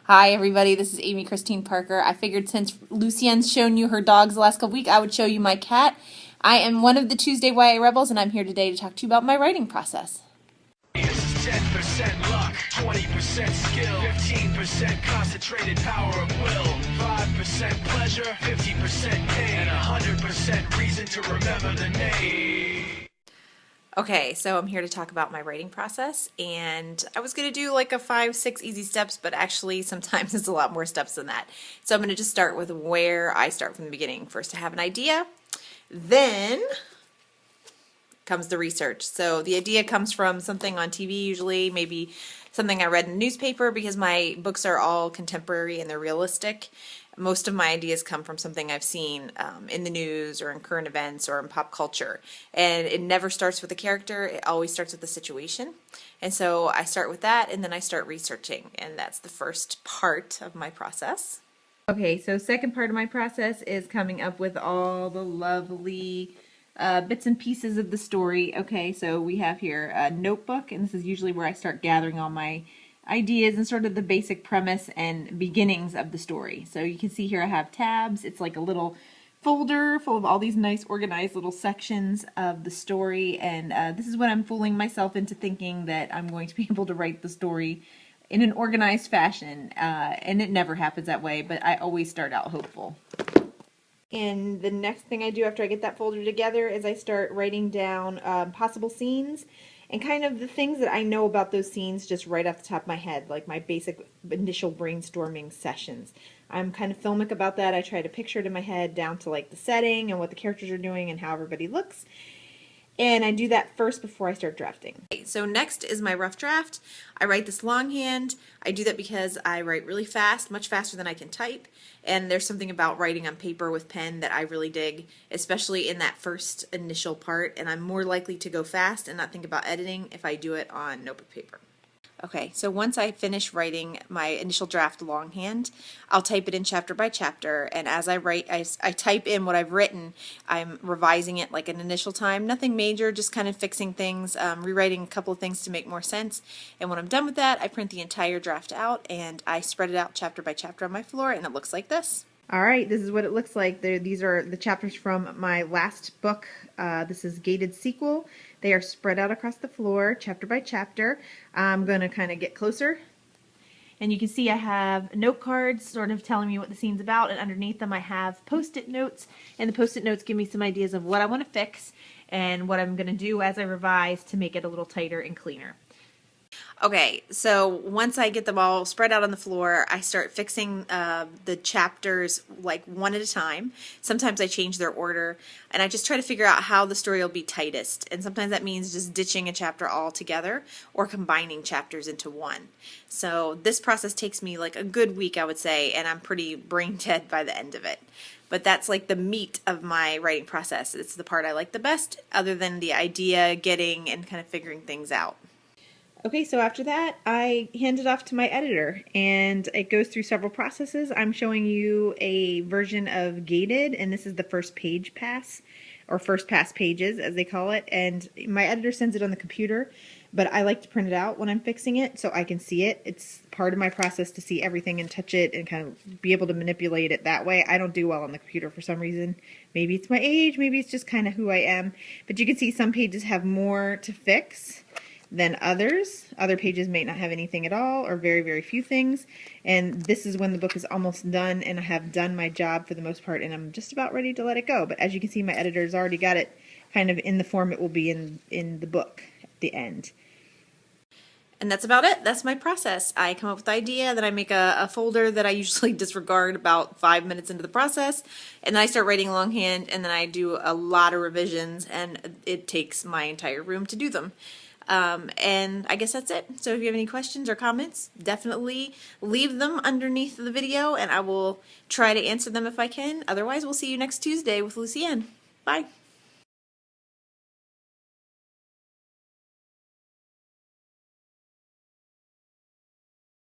Hi everybody, this is Amy Christine Parker. I figured since Lucienne's shown you her dogs the last couple weeks, I would show you my cat. I am one of the Tuesday YA Rebels, and I'm here today to talk to you about my writing process. This is 10% luck, 20% skill, 15% concentrated power of will, 5% pleasure, 50% pain, and 100% reason to remember the name. Okay, so I'm here to talk about my writing process, and I was going to do like a 5-6 easy steps, but actually sometimes it's a lot more steps than that. So I'm going to just start with where I start from the beginning. First I have an idea, then comes the research. So the idea comes from something on TV usually, maybe something I read in the newspaper, because my books are all contemporary and they're realistic. Most of my ideas come from something I've seen in the news or in current events or in pop culture. And it never starts with a character, it always starts with the situation. And so I start with that, and then I start researching, and that's the first part of my process. Okay, so second part of my process is coming up with all the lovely bits and pieces of the story. Okay, so we have here a notebook, and this is usually where I start gathering all my ideas and sort of the basic premise and beginnings of the story. So you can see here I have tabs. It's like a little folder full of all these nice organized little sections of the story, and this is when I'm fooling myself into thinking that I'm going to be able to write the story in an organized fashion, and it never happens that way, but I always start out hopeful. And the next thing I do after I get that folder together is I start writing down possible scenes and kind of the things that I know about those scenes just right off the top of my head, like my basic initial brainstorming sessions. I'm kind of filmic about that. I try to picture it in my head down to like the setting and what the characters are doing and how everybody looks. And I do that first before I start drafting. Okay, so next is my rough draft. I write this longhand. I do that because I write really fast, much faster than I can type. And there's something about writing on paper with pen that I really dig, especially in that first initial part. And I'm more likely to go fast and not think about editing if I do it on notebook paper. Okay, so once I finish writing my initial draft longhand, I'll type it in chapter by chapter, and as I write, I type in what I've written. I'm revising it like an initial time, nothing major, just kind of fixing things, rewriting a couple of things to make more sense, and when I'm done with that, I print the entire draft out, and I spread it out chapter by chapter on my floor, and it looks like this. Alright, this is what it looks like. These are the chapters from my last book. This is Gated Sequel. They are spread out across the floor, chapter by chapter. I'm going to kind of get closer. And you can see I have note cards sort of telling me what the scene's about, and underneath them I have post-it notes. And the post-it notes give me some ideas of what I want to fix and what I'm going to do as I revise to make it a little tighter and cleaner. Okay, so once I get them all spread out on the floor, I start fixing the chapters like one at a time. Sometimes I change their order, and I just try to figure out how the story will be tightest. And sometimes that means just ditching a chapter altogether or combining chapters into one. So this process takes me like a good week, I would say, and I'm pretty brain dead by the end of it. But that's like the meat of my writing process. It's the part I like the best, other than the idea getting and kind of figuring things out. Okay, so after that, I hand it off to my editor, and it goes through several processes. I'm showing you a version of Gated, and this is the first page pass, or first pass pages, as they call it, and my editor sends it on the computer, but I like to print it out when I'm fixing it so I can see it. It's part of my process to see everything and touch it and kind of be able to manipulate it that way. I don't do well on the computer for some reason. Maybe it's my age, maybe it's just kind of who I am, but you can see some pages have more to fix than others. Other pages may not have anything at all, or very, very few things. And this is when the book is almost done, and I have done my job for the most part, and I'm just about ready to let it go. But as you can see, my editor's already got it kind of in the form it will be in the book at the end. And that's about it. That's my process. I come up with the idea, then I make a folder that I usually disregard about 5 minutes into the process, and then I start writing longhand, and then I do a lot of revisions, and it takes my entire room to do them. And I guess that's it. So if you have any questions or comments, definitely leave them underneath the video, and I will try to answer them if I can. Otherwise, we'll see you next Tuesday with Lucienne. Bye.